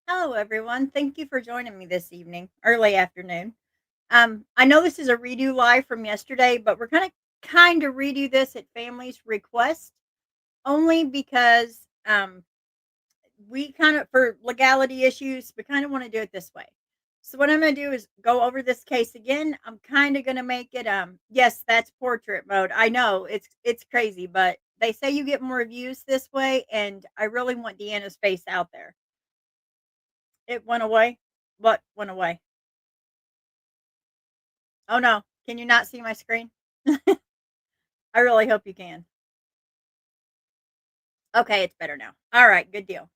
Hello, everyone. Thank you for joining me this evening, early afternoon. I know this is a redo live from yesterday, but we're going to kind of redo this at family's request only because we kind of, for legality issues, we kind of want to do it this way. So what I'm going to do is go over this case again. I'm kind of going to make it yes, that's portrait mode. I know it's crazy, but they say you get more views this way and I really want Deanna's face out there. It went away. What went away? Oh, no. Can you not see my screen? I really hope you can. Okay, it's better now. All right, good deal.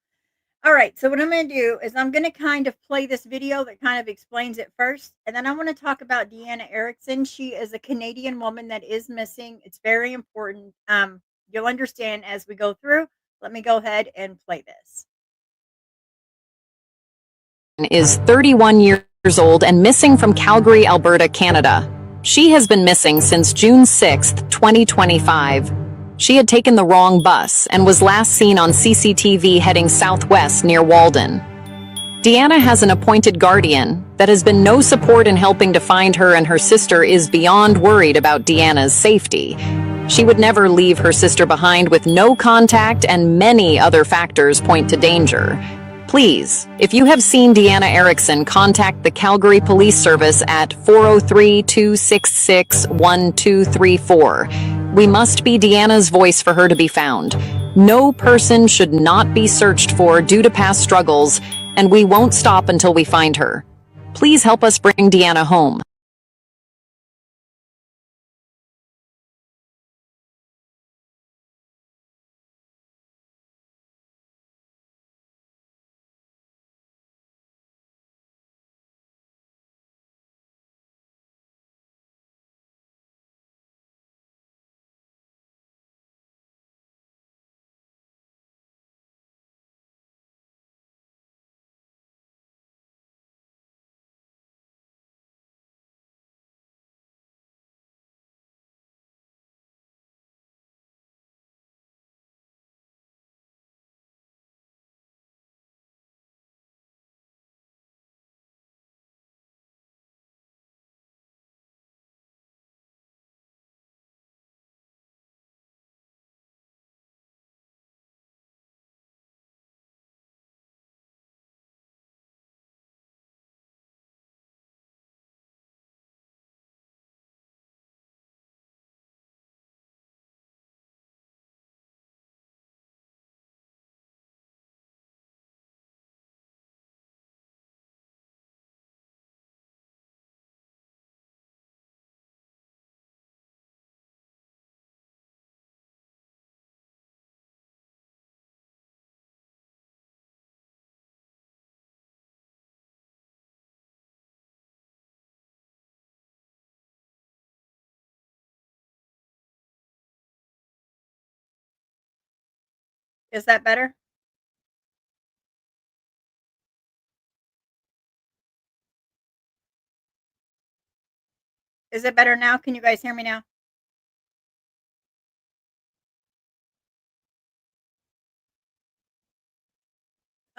All right, so what I'm going to do is I'm going to kind of play this video that kind of explains it first, and then I want to talk about Deanna Erickson. She is a Canadian woman that is missing. It's very important. You'll understand as we go through. Let me go ahead and play this. Is 31 years old and missing from Calgary, Alberta, Canada. She has been missing since June 6, 2025. She had taken the wrong bus and was last seen on CCTV heading southwest near Walden. Deanna has an appointed guardian that has been no support in helping to find her, and her sister is beyond worried about Deanna's safety. She would never leave her sister behind with no contact, and many other factors point to danger. Please, if you have seen Deeanna Erickson, contact the Calgary Police Service at 403-266-1234. We must be Deanna's voice for her to be found. No person should not be searched for due to past struggles, and we won't stop until we find her. Please help us bring Deanna home. Is that better? Is it better now? Can you guys hear me now?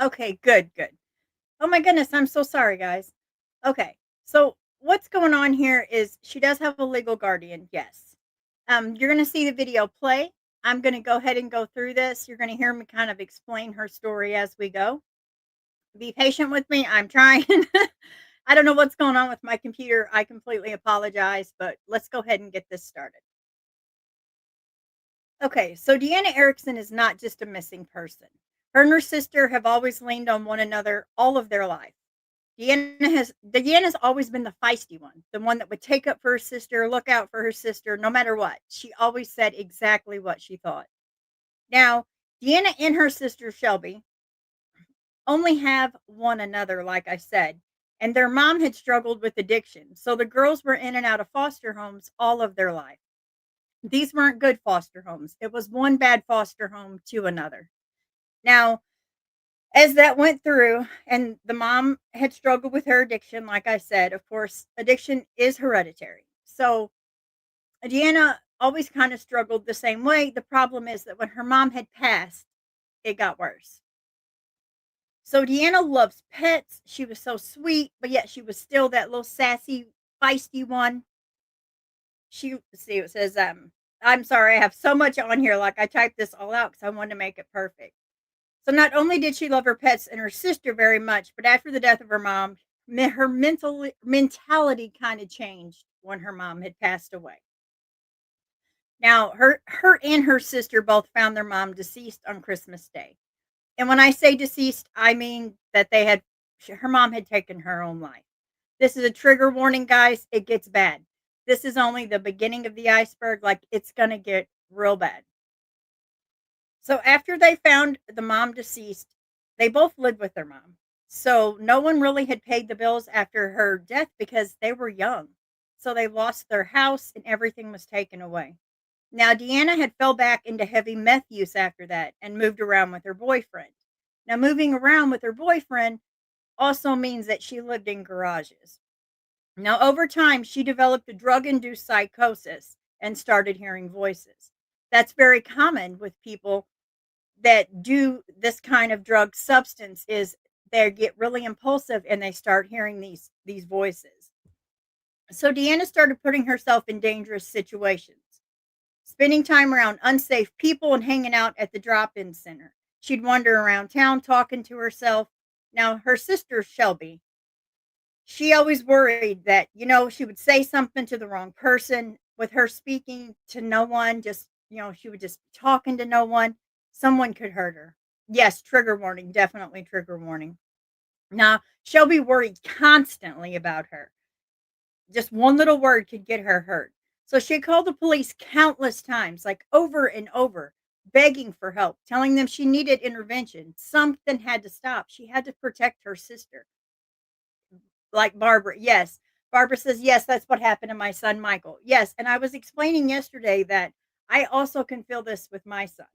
Okay, good, good. Oh my goodness, I'm so sorry, guys. Okay, so what's going on here is she does have a legal guardian, yes. You're gonna see the video play. I'm gonna go ahead and go through this. You're gonna hear me kind of explain her story as we go. Be patient with me. I'm trying. I don't know what's going on with my computer. I completely apologize, but let's go ahead and get this started. Okay, so Deanna Erickson is not just a missing person. Her and her sister have always leaned on one another all of their life. Deanna's always been the feisty one, the one that would take up for her sister, look out for her sister, no matter what. She always said exactly what she thought. Now, Deanna and her sister Shelby only have one another, like I said, and their mom had struggled with addiction. So the girls were in and out of foster homes all of their life. These weren't good foster homes. It was one bad foster home to another. Now, as that went through, and the mom had struggled with her addiction, like I said, of course, addiction is hereditary. So Deanna always kind of struggled the same way. The problem is that when her mom had passed, it got worse. So Deanna loves pets. She was so sweet, but yet she was still that little sassy, feisty one. Let's see, it says, I'm sorry, I have so much on here. Like I typed this all out because I wanted to make it perfect. So not only did she love her pets and her sister very much, but after the death of her mom, her mentality kind of changed when her mom had passed away. Now, her and her sister both found their mom deceased on Christmas Day. And when I say deceased, I mean that her mom had taken her own life. This is a trigger warning, guys. It gets bad. This is only the beginning of the iceberg. Like, it's going to get real bad. So after they found the mom deceased, they both lived with their mom. So no one really had paid the bills after her death because they were young. So they lost their house and everything was taken away. Now Deanna had fell back into heavy meth use after that and moved around with her boyfriend. Now moving around with her boyfriend also means that she lived in garages. Now over time she developed a drug-induced psychosis and started hearing voices. That's very common with people that do this kind of drug substance is they get really impulsive and they start hearing these voices. So Deanna started putting herself in dangerous situations, spending time around unsafe people and hanging out at the drop-in center. She'd wander around town talking to herself. Now her sister Shelby, she always worried that, she would say something to the wrong person with her speaking to no one, just, she would just be talking to no one. Someone could hurt her. Yes, trigger warning, definitely trigger warning. Now, Shelby worried constantly about her. Just one little word could get her hurt. So she called the police countless times, like over and over, begging for help, telling them she needed intervention. Something had to stop. She had to protect her sister. Like Barbara, yes. Barbara says, "Yes, that's what happened to my son Michael." Yes, and I was explaining yesterday that I also can feel this with my son.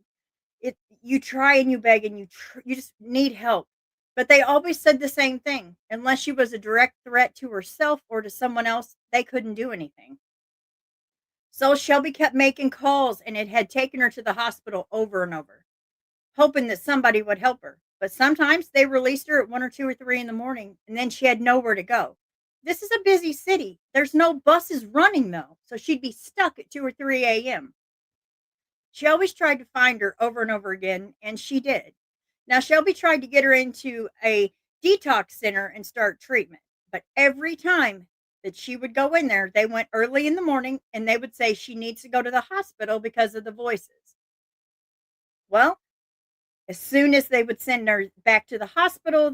You try and you beg and you just need help. But they always said the same thing. Unless she was a direct threat to herself or to someone else, they couldn't do anything. So Shelby kept making calls and it had taken her to the hospital over and over, hoping that somebody would help her. But sometimes they released her at 1 or 2 or 3 in the morning, and then she had nowhere to go. This is a busy city. There's no buses running, though, so she'd be stuck at 2 or 3 a.m. She always tried to find her over and over again, and she did. Now, Shelby tried to get her into a detox center and start treatment, but every time that she would go in there, they went early in the morning and they would say she needs to go to the hospital because of the voices. Well, as soon as they would send her back to the hospital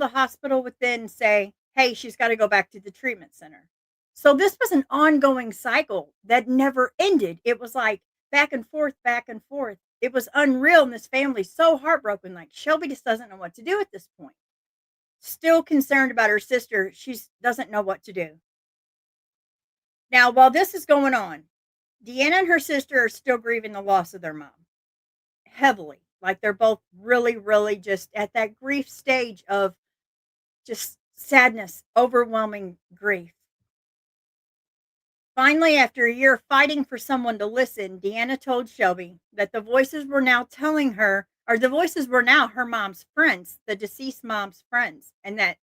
would then say, "Hey, she's got to go back to the treatment center." So this was an ongoing cycle that never ended. It was like back and forth, back and forth. It was unreal. And this family's so heartbroken. Like Shelby just doesn't know what to do at this point. Still concerned about her sister. She doesn't know what to do. Now, while this is going on, Deanna and her sister are still grieving the loss of their mom heavily. Like they're both really, really just at that grief stage of just sadness, overwhelming grief. Finally, after a year of fighting for someone to listen, Deanna told Shelby that the voices were now telling her, or the voices were now her mom's friends, the deceased mom's friends, and that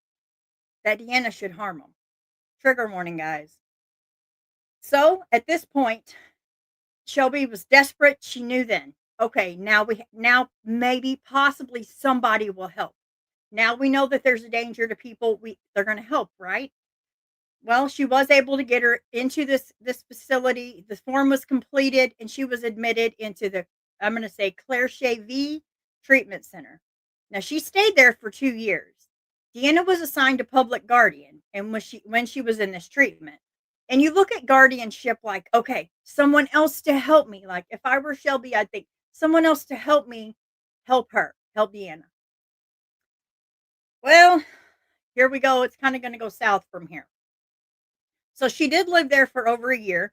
Deanna should harm them. Trigger warning, guys. So at this point, Shelby was desperate. She knew then, okay, now maybe possibly somebody will help. Now we know that there's a danger to people. They're going to help, right? Well, she was able to get her into this facility. The form was completed, and she was admitted into the I'm going to say Claire V Treatment Center. Now she stayed there for 2 years. Deanna was assigned a public guardian, and when she was in this treatment. And you look at guardianship like, okay, someone else to help me. Like if I were Shelby, I'd think someone else to help me, help her, help Deanna. Well, here we go. It's kind of going to go south from here. So she did live there for over a year.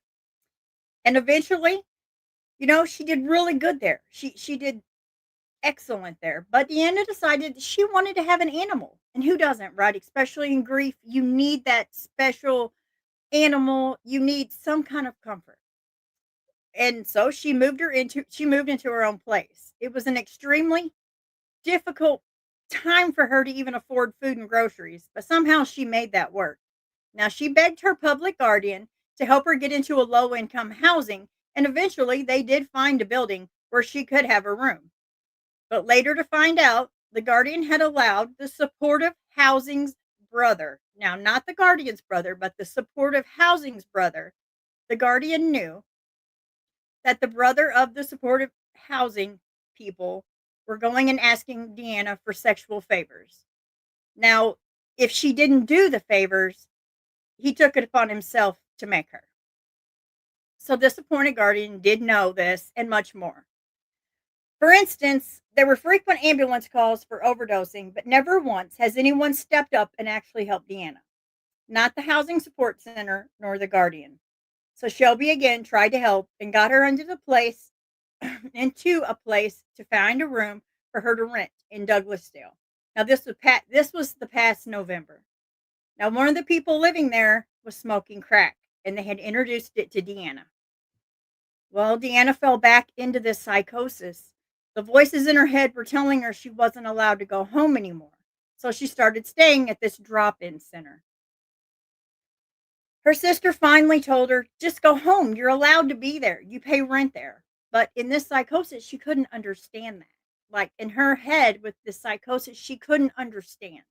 And eventually, she did really good there. She did excellent there. But Deanna decided she wanted to have an animal. And who doesn't, right? Especially in grief, you need that special animal. You need some kind of comfort. And so she moved into her own place. It was an extremely difficult time for her to even afford food and groceries, but somehow she made that work. Now, she begged her public guardian to help her get into a low income housing, and eventually they did find a building where she could have a room. But later to find out, the guardian had allowed the supportive housing's brother, now not the guardian's brother, but the supportive housing's brother, the guardian knew that the brother of the supportive housing people were going and asking Deanna for sexual favors. Now, if she didn't do the favors, he took it upon himself to make her. So this appointed guardian did know this and much more. For instance, there were frequent ambulance calls for overdosing, but never once has anyone stepped up and actually helped Deanna. Not the housing support center nor the guardian. So Shelby again tried to help and got her into the place into a place to find a room for her to rent in Douglasdale. Now this was the past November. Now one of the people living there was smoking crack and they had introduced it to Deanna. Well, Deanna fell back into this psychosis. The voices in her head were telling her she wasn't allowed to go home anymore. So she started staying at this drop-in center. Her sister finally told her, "Just go home. You're allowed to be there. You pay rent there." But in this psychosis, she couldn't understand that. Like in her head with this psychosis, she couldn't understand.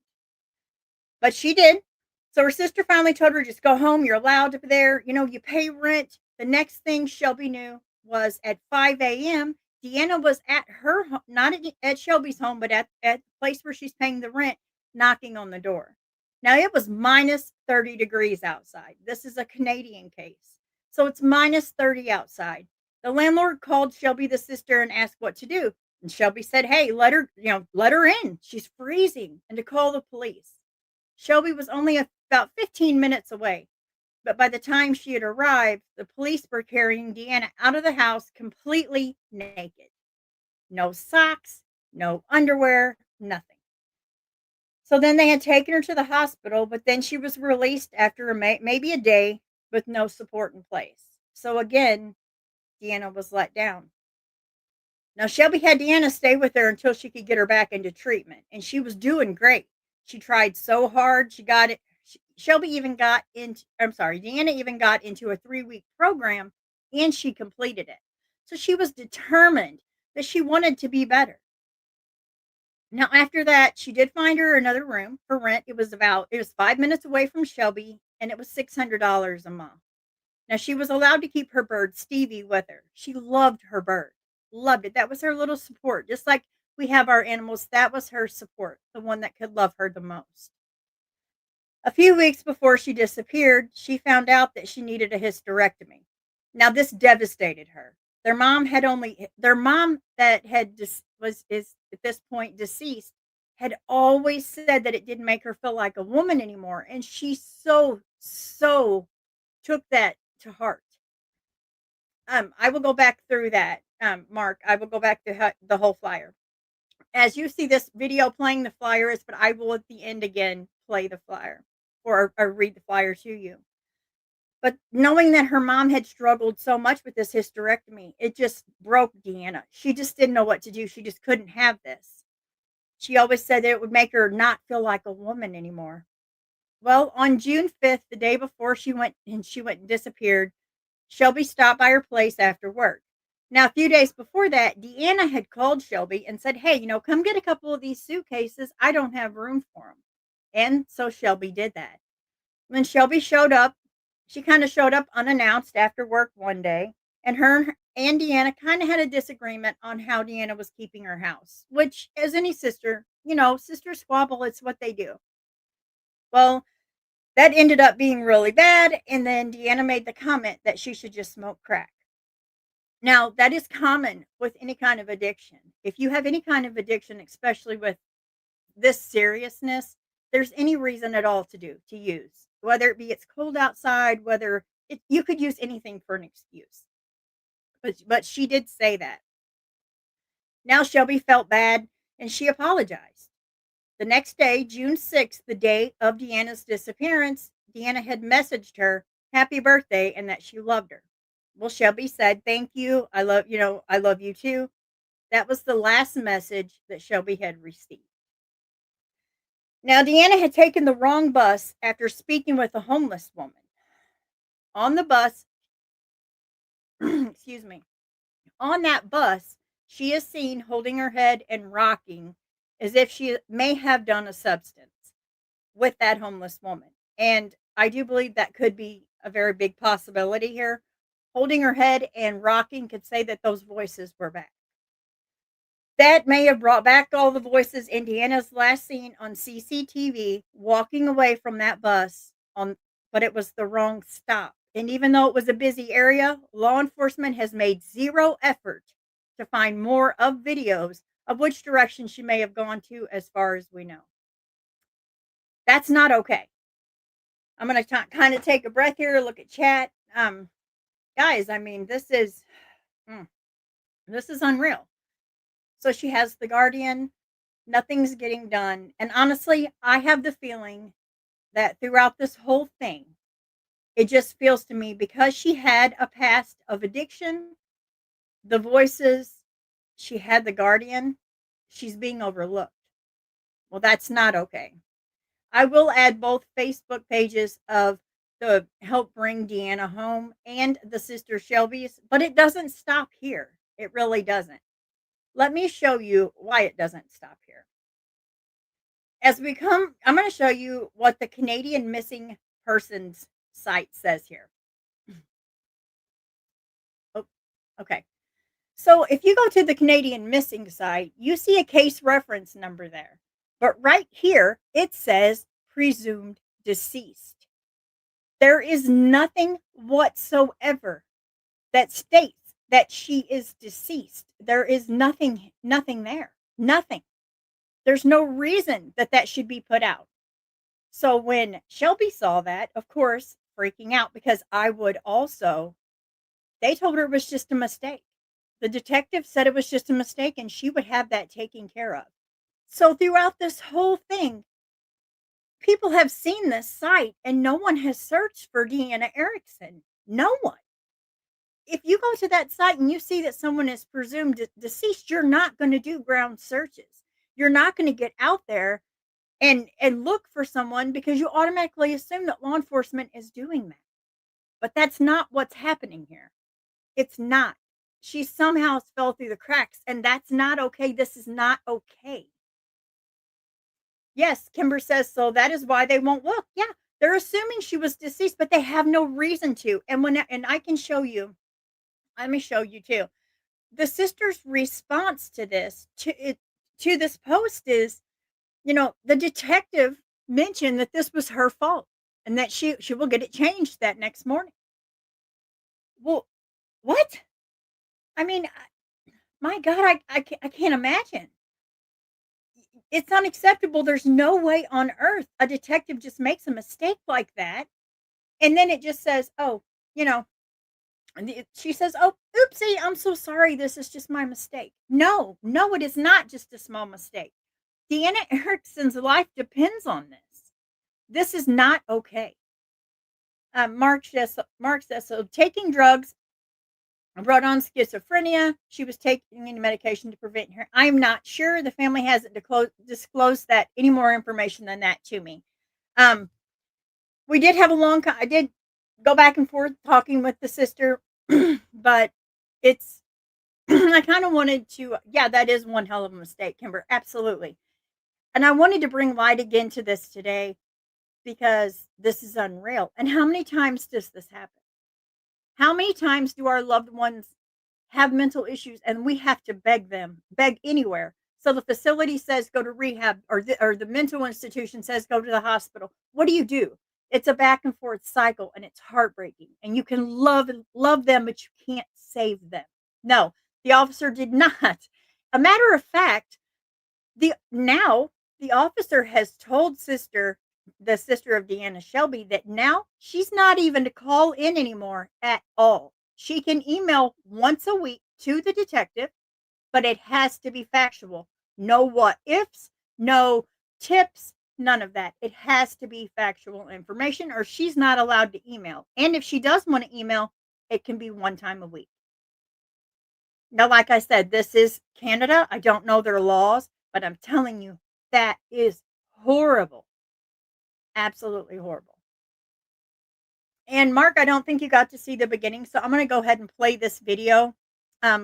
But she did. So her sister finally told her, "Just go home. You're allowed to be there. You pay rent." The next thing Shelby knew was at 5 a.m., Deanna was at her home, not at Shelby's home, but at the place where she's paying the rent, knocking on the door. Now it was minus 30 degrees outside. This is a Canadian case. So it's minus 30 outside. The landlord called Shelby, the sister, and asked what to do. And Shelby said, "Hey, let her in. She's freezing," and to call the police. Shelby was only about 15 minutes away. But by the time she had arrived, the police were carrying Deanna out of the house completely naked. No socks, no underwear, nothing. So then they had taken her to the hospital, but then she was released after maybe a day with no support in place. So again, Deanna was let down. Now, Shelby had Deanna stay with her until she could get her back into treatment, and she was doing great. She tried so hard. She got it. Shelby even got into, I'm sorry, Deanna even got into a 3-week program and she completed it. So she was determined that she wanted to be better. Now, after that, she did find her another room for rent. It was 5 minutes away from Shelby and it was $600 a month. Now, she was allowed to keep her bird, Stevie, with her. She loved her bird, loved it. That was her little support. Just like we have our animals, that was her support, the one that could love her the most. A few weeks before she disappeared, she found out that she needed a hysterectomy. Now, this devastated her. Their mom that had is at this point deceased had always said that it didn't make her feel like a woman anymore, and she so took that to heart. I will go back through that, Mark. I will go back to the whole flyer. As you see this video playing, the flyer is, but I will at the end again play the flyer or read the flyer to you. But knowing that her mom had struggled so much with this hysterectomy, it just broke Deanna. She just didn't know what to do. She just couldn't have this. She always said that it would make her not feel like a woman anymore. Well, on June 5th, the day before she went and disappeared, Shelby stopped by her place after work. Now, a few days before that, Deanna had called Shelby and said, "Hey, come get a couple of these suitcases. I don't have room for them." And so Shelby did that. When Shelby showed up, she kind of showed up unannounced after work one day, and her and Deanna kind of had a disagreement on how Deanna was keeping her house, which, as any sister, sisters squabble, it's what they do. Well, that ended up being really bad, and then Deanna made the comment that she should just smoke crack. Now, that is common with any kind of addiction. If you have any kind of addiction, especially with this seriousness, there's any reason at all to use, whether it be it's cold outside, you could use anything for an excuse. But she did say that. Now Shelby felt bad and she apologized. The next day, June 6th, the day of Deanna's disappearance, Deanna had messaged her happy birthday and that she loved her. Well, Shelby said, "Thank you. I love you too." That was the last message that Shelby had received. Now, Deanna had taken the wrong bus after speaking with a homeless woman. On the bus, excuse me, on that bus, she is seen holding her head and rocking as if she may have done a substance with that homeless woman. And I do believe that could be a very big possibility here. Holding her head and rocking could say that those voices were back. That may have brought back all the voices in Deanna's last seen on CCTV walking away from that bus on, but it was the wrong stop. And even though it was a busy area, law enforcement has made zero effort to find more of videos of which direction she may have gone to as far as we know. That's not okay. I'm going to kind of take a breath here, look at chat. Guys, I mean, mm, this is unreal. So she has the guardian, nothing's getting done. And honestly, I have the feeling that throughout this whole thing, it just feels to me because she had a past of addiction, the voices, she had the guardian, she's being overlooked. Well, that's not okay. I will add both Facebook pages of the Help Bring Deanna Home and the Sister Shelby's, but it doesn't stop here. It really doesn't. Let me show you why it doesn't stop here. I'm going to show you what the Canadian Missing Persons site says here. Oh, okay. So if you go to the Canadian Missing site, you see a case reference number there. But right here, it says presumed deceased. There is nothing whatsoever that states that she is deceased. There is nothing there. Nothing. There's no reason that that should be put out. So when Shelby saw that, of course, freaking out because I would also, they told her it was just a mistake. The detective said it was just a mistake and she would have that taken care of. So throughout this whole thing, people have seen this site and no one has searched for Deanna Erickson. No one. If you go to that site and you see that someone is presumed deceased, you're not going to do ground searches. You're not going to get out there and look for someone because you automatically assume that law enforcement is doing that. But that's not what's happening here. It's not. She somehow fell through the cracks, and that's not okay. This is not okay. Yes, Kimber says so. That is why they won't look. Yeah, they're assuming she was deceased, but they have no reason to. And I can show you. Let me show you too. The sister's response to this post is, the detective mentioned that this was her fault and that she will get it changed that next morning. Well, what? I mean, my God, I can't imagine. It's unacceptable. There's no way on earth a detective just makes a mistake like that. And then it just says, oh, she says, oh, oopsie, I'm so sorry. This is just my mistake. No, no, it is not just a small mistake. Deanna Erickson's life depends on this. This is not okay. Mark says, so taking drugs brought on schizophrenia. She was taking any medication to prevent her. I'm not sure. The family hasn't disclosed that any more information than that to me. We did have I did go back and forth talking with the sister, but it's, I kind of wanted to, yeah, that is one hell of a mistake, Kimber. Absolutely. And I wanted to bring light again to this today because this is unreal. And how many times does this happen? How many times do our loved ones have mental issues and we have to beg anywhere? So the facility says go to rehab or the mental institution says go to the hospital. What do? It's a back and forth cycle and it's heartbreaking. And you can love them, but you can't save them. No, the officer did not. A matter of fact, the officer has told the sister of Deanna Shelby that now she's not even to call in anymore at all. She can email once a week to the detective, but it has to be factual. No what ifs, no tips, none of that. It has to be factual information or she's not allowed to email. And if she does want to email, it can be one time a week. Now, like I said, this is Canada. I don't know their laws, but I'm telling you, that is horrible. Absolutely horrible. And Mark, I don't think you got to see the beginning, so I'm going to go ahead and play this video,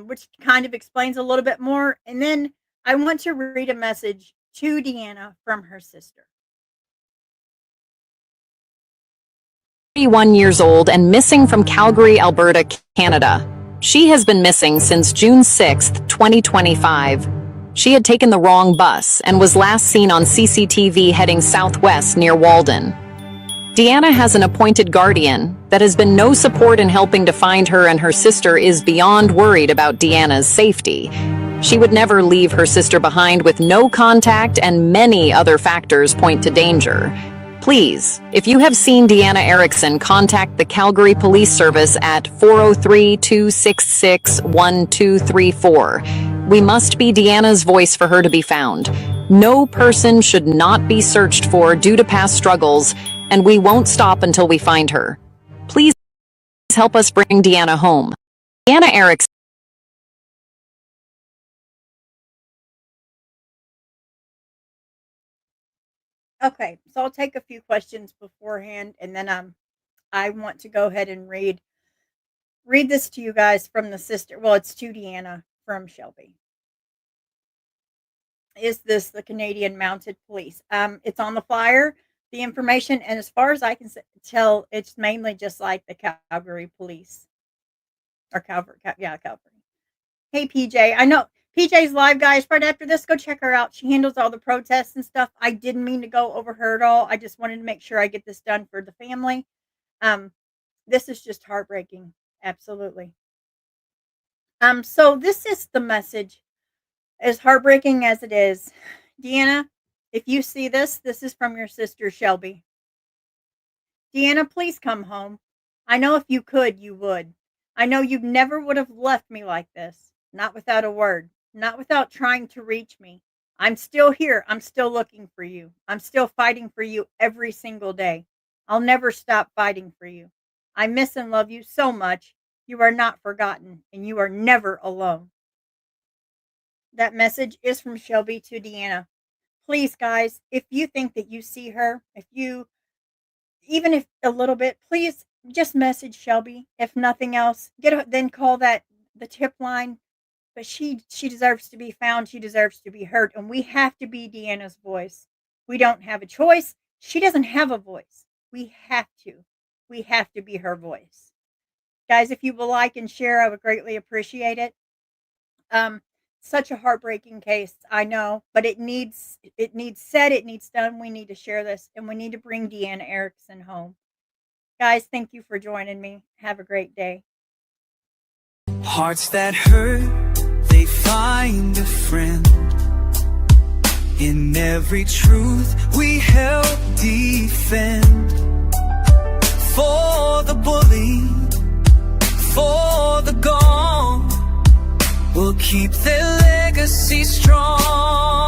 which kind of explains a little bit more. And then I want to read a message to Deanna from her sister. 31 years old and missing from Calgary, Alberta, Canada. She has been missing since June 6, 2025. She had taken the wrong bus and was last seen on CCTV heading southwest near Walden. Deanna has an appointed guardian that has been no support in helping to find her, and her sister is beyond worried about Deanna's safety. She would never leave her sister behind with no contact, and many other factors point to danger. Please, if you have seen Deeanna Erickson, contact the Calgary Police Service at 403-266-1234. We must be Deanna's voice for her to be found. No person should not be searched for due to past struggles, and we won't stop until we find her. Please help us bring Deanna home. Deeanna Erickson. Okay, so I'll take a few questions beforehand, and then I want to go ahead and read this to you guys from the sister. Well, it's to Deanna from Shelby. Is this the Canadian Mounted Police? It's on the flyer, the information, and as far as I can tell, it's mainly just like the Calgary Police or Calgary. Hey, PJ, I know PJ's live, guys. Right after this, go check her out. She handles all the protests and stuff. I didn't mean to go over her at all. I just wanted to make sure I get this done for the family. This is just heartbreaking. Absolutely. So this is the message. As heartbreaking as it is, Deanna, if you see this, this is from your sister, Shelby. Deanna, please come home. I know if you could, you would. I know you never would have left me like this. Not without a word. Not without trying to reach me. I'm still here. I'm still looking for you. I'm still fighting for you every single day. I'll never stop fighting for you. I miss and love you so much. You are not forgotten, and you are never alone. That message is from Shelby to Deanna. Please, guys, if you think that you see her, even if a little bit, please just message Shelby. If nothing else, then call the tip line. But she deserves to be found. She deserves to be heard. And we have to be Deanna's voice. We don't have a choice. She doesn't have a voice. We have to. We have to be her voice. Guys, if you will like and share, I would greatly appreciate it. Such a heartbreaking case, I know, but it needs said, it needs done. We need to share this, and we need to bring Deeanna Erickson home. Guys, thank you for joining me. Have a great day. Hearts that hurt, they find a friend. In every truth we help defend. For the bully, for the gone, we'll keep their legacy strong.